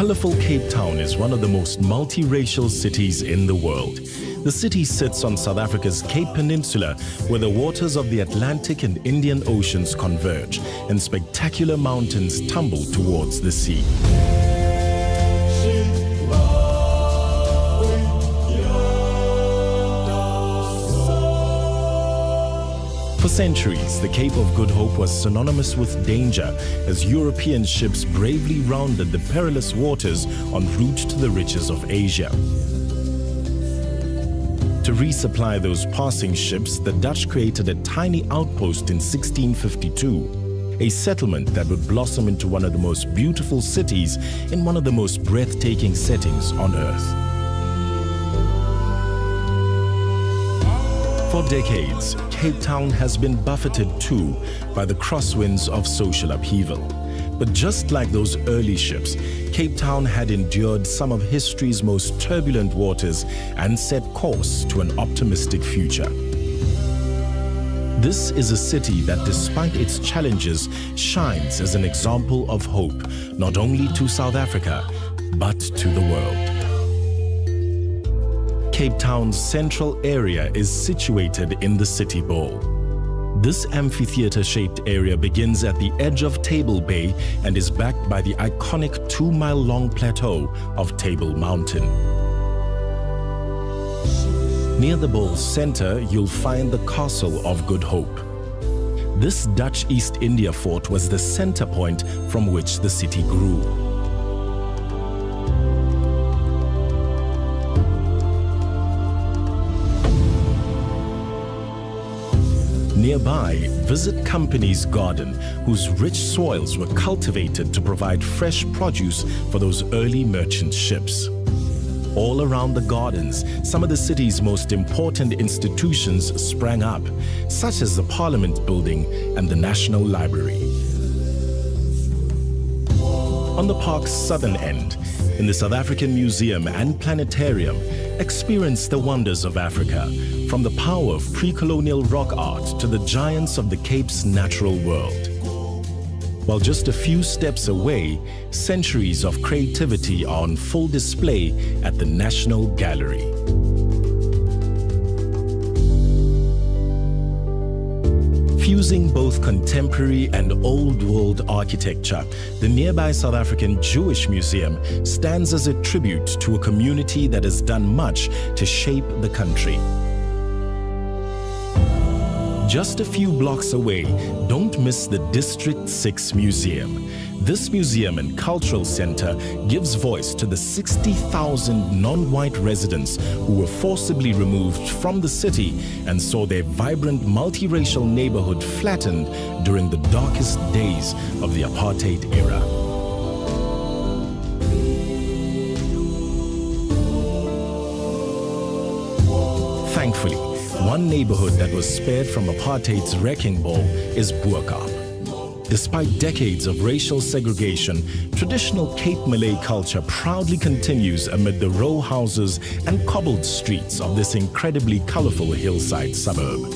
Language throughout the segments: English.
colorful Cape Town is one of the most multiracial cities in the world. The city sits on South Africa's Cape Peninsula, where the waters of the Atlantic and Indian Oceans converge, and spectacular mountains tumble towards the sea. For centuries, the Cape of Good Hope was synonymous with danger as European ships bravely rounded the perilous waters en route to the riches of Asia. To resupply those passing ships, the Dutch created a tiny outpost in 1652, a settlement that would blossom into one of the most beautiful cities in one of the most breathtaking settings on Earth. For decades, Cape Town has been buffeted too by the crosswinds of social upheaval. But just like those early ships, Cape Town had endured some of history's most turbulent waters and set course to an optimistic future. This is a city that, despite its challenges, shines as an example of hope, not only to South Africa, but to the world. Cape Town's central area is situated in the City Bowl. This amphitheater-shaped area begins at the edge of Table Bay and is backed by the iconic 2-mile-long plateau of Table Mountain. Near the bowl's center, you'll find the Castle of Good Hope. This Dutch East India fort was the center point from which the city grew. Nearby, visit Company's Garden, whose rich soils were cultivated to provide fresh produce for those early merchant ships. All around the gardens, some of the city's most important institutions sprang up, such as the Parliament Building and the National Library. On the park's southern end, in the South African Museum and Planetarium, experience the wonders of Africa, from the power of pre-colonial rock art to the giants of the Cape's natural world. While just a few steps away, centuries of creativity are on full display at the National Gallery. Fusing both contemporary and old world architecture, the nearby South African Jewish Museum stands as a tribute to a community that has done much to shape the country. Just a few blocks away, don't miss the District 6 Museum. This museum and cultural center gives voice to the 60,000 non-white residents who were forcibly removed from the city and saw their vibrant multiracial neighborhood flattened during the darkest days of the apartheid era. Thankfully, one neighborhood that was spared from apartheid's wrecking ball is Boerkaap. Despite decades of racial segregation, traditional Cape Malay culture proudly continues amid the row houses and cobbled streets of this incredibly colorful hillside suburb.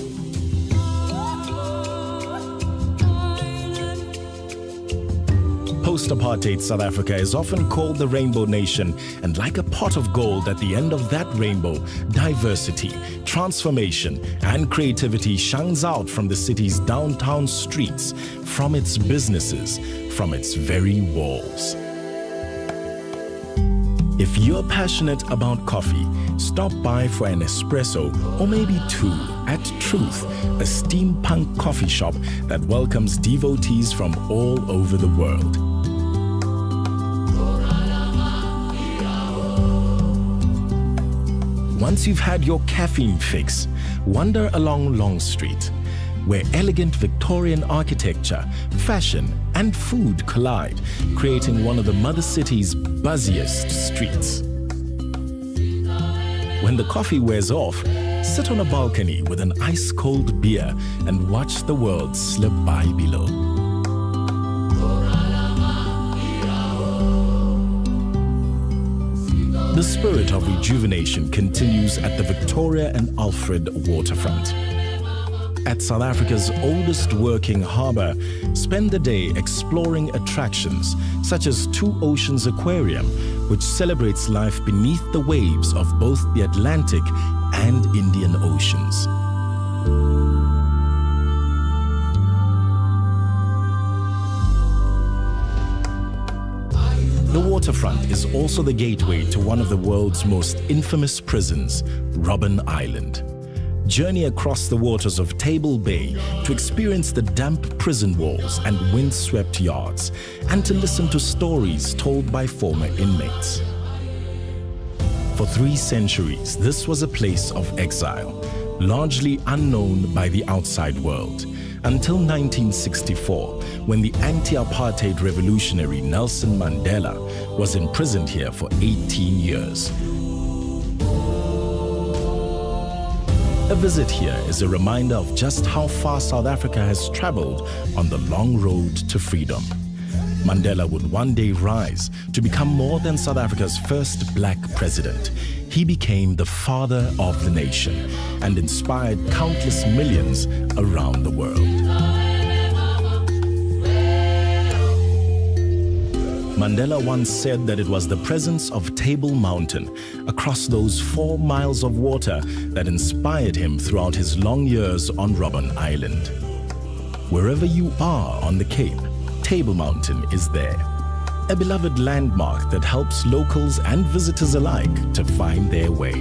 Post-apartheid South Africa is often called the Rainbow Nation, and like a pot of gold at the end of that rainbow, diversity, transformation, and creativity shines out from the city's downtown streets, from its businesses, from its very walls. If you're passionate about coffee, stop by for an espresso or maybe two at Truth, a steampunk coffee shop that welcomes devotees from all over the world. Once you've had your caffeine fix, wander along Long Street, where elegant Victorian architecture, fashion, and food collide, creating one of the mother city's buzziest streets. When the coffee wears off, sit on a balcony with an ice-cold beer and watch the world slip by below. The spirit of rejuvenation continues at the Victoria and Alfred waterfront. at South Africa's oldest working harbour, spend the day exploring attractions such as Two Oceans Aquarium, which celebrates life beneath the waves of both the Atlantic and Indian Oceans. The waterfront is also the gateway to one of the world's most infamous prisons, Robben Island. Journey across the waters of Table Bay to experience the damp prison walls and windswept yards, and to listen to stories told by former inmates. For 3 centuries, this was a place of exile, largely unknown by the outside world, until 1964, when the anti-apartheid revolutionary Nelson Mandela was imprisoned here for 18 years. A visit here is a reminder of just how far South Africa has traveled on the long road to freedom. Mandela would one day rise to become more than South Africa's first black president. He became the father of the nation and inspired countless millions around the world. Mandela once said that it was the presence of Table Mountain across those 4 miles of water that inspired him throughout his long years on Robben Island. Wherever you are on the Cape, Table Mountain is there, a beloved landmark that helps locals and visitors alike to find their way.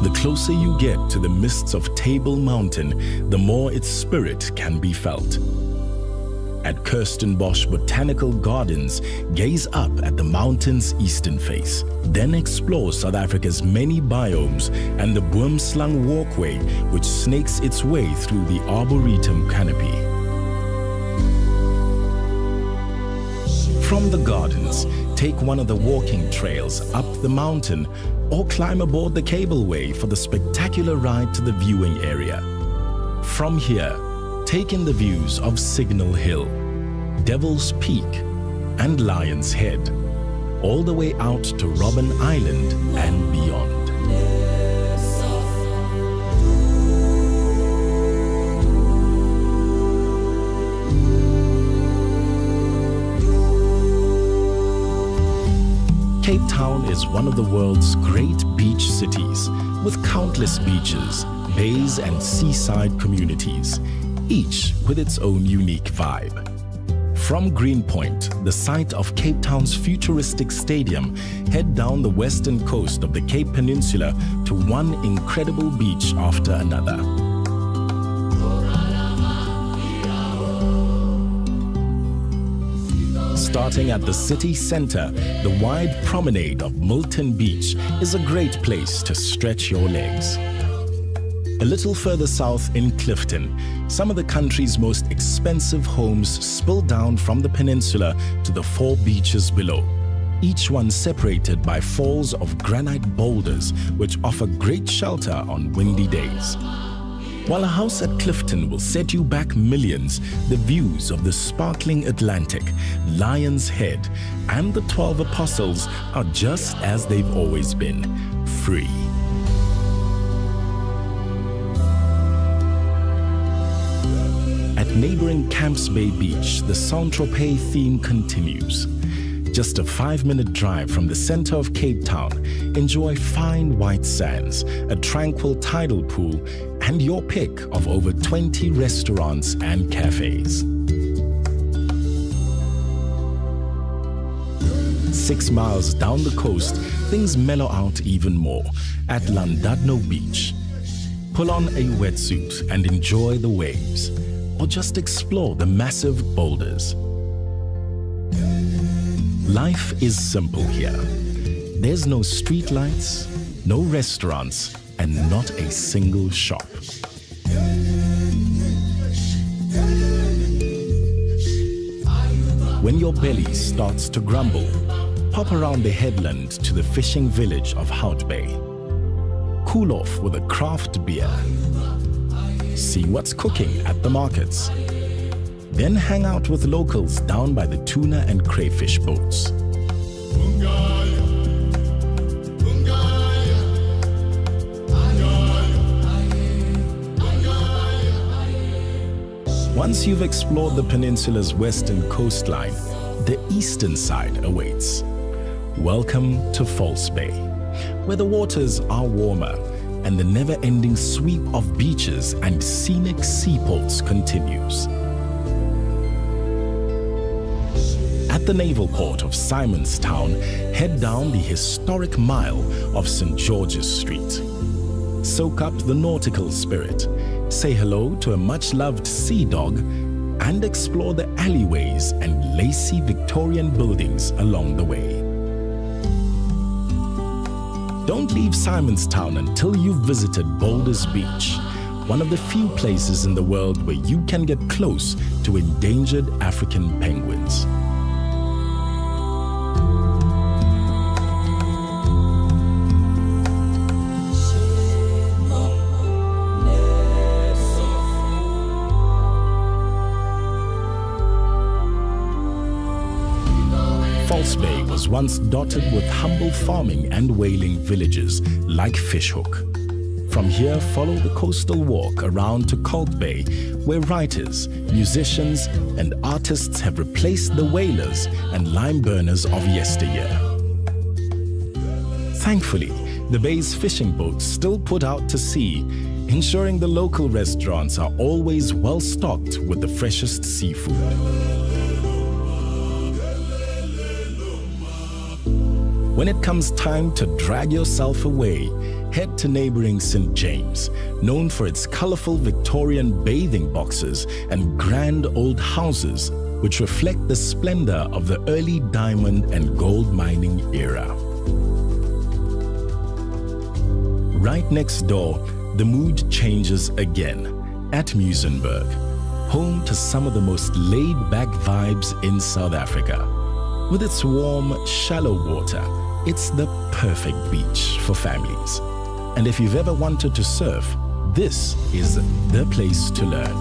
The closer you get to the mists of Table Mountain, the more its spirit can be felt. At Kirstenbosch Botanical Gardens, gaze up at the mountain's eastern face. Then explore South Africa's many biomes and the Boomslang Walkway, which snakes its way through the Arboretum canopy. From the gardens, take one of the walking trails up the mountain or climb aboard the cableway for the spectacular ride to the viewing area. From here, take in the views of Signal Hill, Devil's Peak, and Lion's Head, all the way out to Robben Island and beyond. Cape Town is one of the world's great beach cities, with countless beaches, bays, and seaside communities, each with its own unique vibe. From Greenpoint, the site of Cape Town's futuristic stadium, head down the western coast of the Cape Peninsula to one incredible beach after another. Starting at the city center, the wide promenade of Milton Beach is a great place to stretch your legs. A little further south in Clifton, some of the country's most expensive homes spill down from the peninsula to the 4 beaches below, each one separated by falls of granite boulders which offer great shelter on windy days. While a house at Clifton will set you back millions, the views of the sparkling Atlantic, Lion's Head, and the 12 Apostles are just as they've always been, free. At neighboring Camps Bay Beach, the Saint-Tropez theme continues. Just a 5-minute drive from the center of Cape Town, enjoy fine white sands, a tranquil tidal pool, and your pick of over 20 restaurants and cafes. 6 miles down the coast, things mellow out even more at Llandudno Beach. Pull on a wetsuit and enjoy the waves, or just explore the massive boulders. Life is simple here. There's no street lights, no restaurants, and not a single shop. When your belly starts to grumble, pop around the headland to the fishing village of Hout Bay. Cool off with a craft beer. See what's cooking at the markets. Then hang out with locals down by the tuna and crayfish boats. Once you've explored the peninsula's western coastline, the eastern side awaits. Welcome to False Bay, where the waters are warmer and the never-ending sweep of beaches and scenic seaports continues. At the naval port of Simonstown, head down the historic mile of St. George's Street. Soak up the nautical spirit, say hello to a much-loved sea dog, and explore the alleyways and lacy Victorian buildings along the way. Don't leave Simonstown until you've visited Boulders Beach, one of the few places in the world where you can get close to endangered African penguins. False Bay was once dotted with humble farming and whaling villages like Fishhook. From here, follow the coastal walk around to Colt Bay, where writers, musicians, and artists have replaced the whalers and lime burners of yesteryear. Thankfully, the bay's fishing boats still put out to sea, ensuring the local restaurants are always well stocked with the freshest seafood. When it comes time to drag yourself away, head to neighboring St. James, known for its colorful Victorian bathing boxes and grand old houses, which reflect the splendor of the early diamond and gold mining era. Right next door, the mood changes again at Muizenberg, home to some of the most laid-back vibes in South Africa. With its warm, shallow water, it's the perfect beach for families. And if you've ever wanted to surf, this is the place to learn.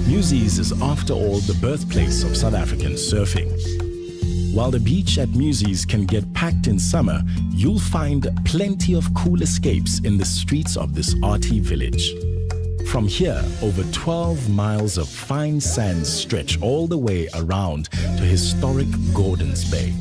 Muizenberg is, after all, the birthplace of South African surfing. While the beach at Muizenberg can get packed in summer, you'll find plenty of cool escapes in the streets of this arty village. From here, over 12 miles of fine sands stretch all the way around to historic Gordons Bay.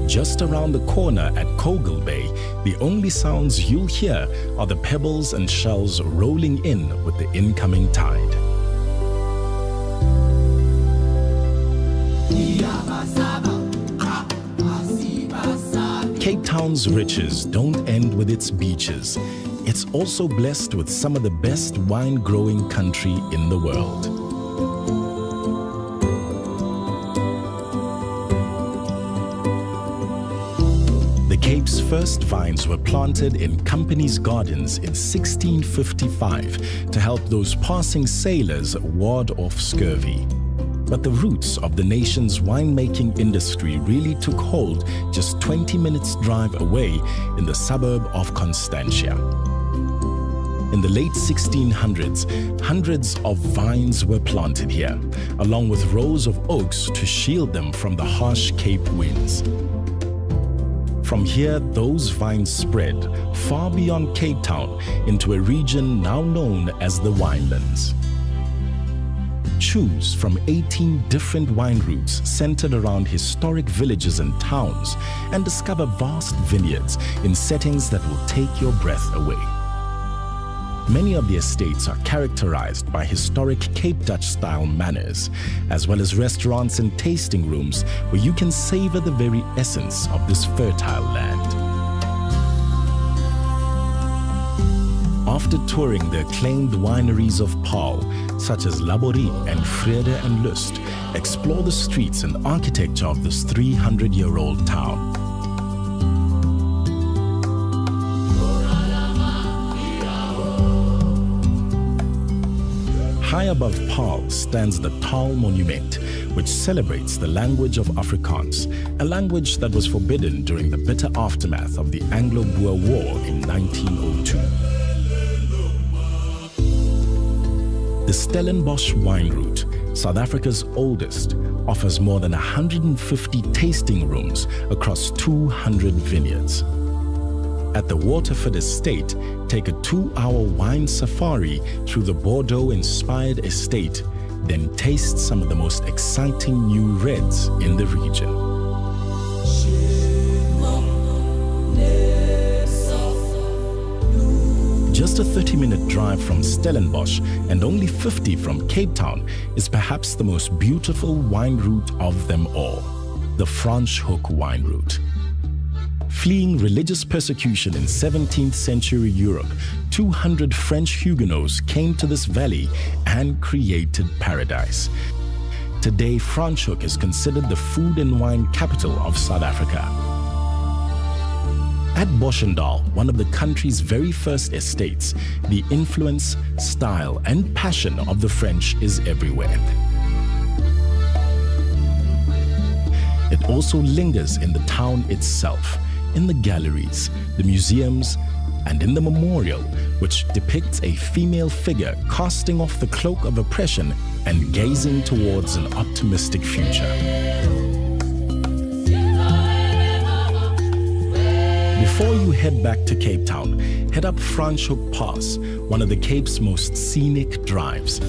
Just around the corner at Kogel Bay, the only sounds you'll hear are the pebbles and shells rolling in with the incoming tide. Cape Town's riches don't end with its beaches. It's also blessed with some of the best wine-growing country in the world. The Cape's first vines were planted in company's gardens in 1655 to help those passing sailors ward off scurvy. But the roots of the nation's winemaking industry really took hold just 20 minutes drive away in the suburb of Constantia. In the late 1600s, hundreds of vines were planted here, along with rows of oaks to shield them from the harsh Cape winds. From here, those vines spread far beyond Cape Town into a region now known as the Winelands. Choose from 18 different wine routes centered around historic villages and towns, and discover vast vineyards in settings that will take your breath away. Many of the estates are characterized by historic Cape Dutch-style manners, as well as restaurants and tasting rooms where you can savor the very essence of this fertile land. After touring the acclaimed wineries of Paarl, such as Laborie and Vrede and Lust, explore the streets and architecture of this 300-year-old town. High above Paarl stands the Taal Monument, which celebrates the language of Afrikaans, a language that was forbidden during the bitter aftermath of the Anglo-Boer War in 1902. The Stellenbosch wine route, South Africa's oldest, offers more than 150 tasting rooms across 200 vineyards. At the Waterford Estate, take a 2-hour wine safari through the Bordeaux-inspired estate, then taste some of the most exciting new reds in the region. Just a 30-minute drive from Stellenbosch and only 50 from Cape Town is perhaps the most beautiful wine route of them all, the Franschhoek wine route. Fleeing religious persecution in 17th century Europe, 200 French Huguenots came to this valley and created paradise. Today, Franschhoek is considered the food and wine capital of South Africa. At Boschendal, one of the country's very first estates, the influence, style, and passion of the French is everywhere. It also lingers in the town itself, in the galleries, the museums, and in the memorial, which depicts a female figure casting off the cloak of oppression and gazing towards an optimistic future. Before you head back to Cape Town, head up Franschhoek Pass, one of the Cape's most scenic drives.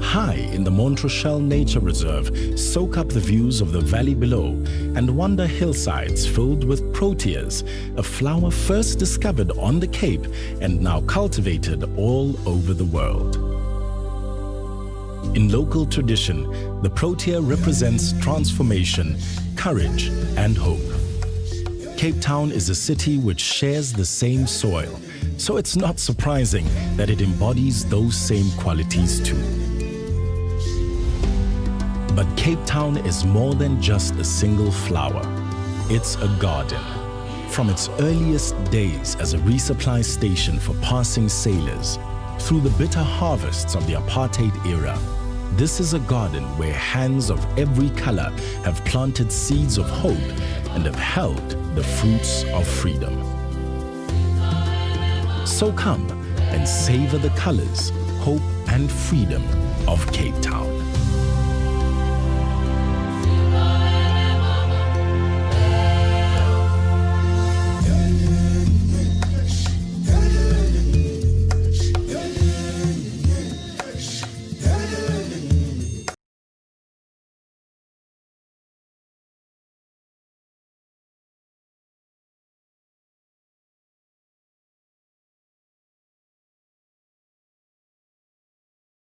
High in the Montreuil Nature Reserve, soak up the views of the valley below and wander hillsides filled with proteas, a flower first discovered on the Cape and now cultivated all over the world. In local tradition, the protea represents transformation, courage, and hope. Cape Town is a city which shares the same soil, so it's not surprising that it embodies those same qualities too. But Cape Town is more than just a single flower. It's a garden. From its earliest days as a resupply station for passing sailors, through the bitter harvests of the apartheid era, this is a garden where hands of every color have planted seeds of hope and have held the fruits of freedom. So come and savor the colors, hope, and freedom of Cape Town.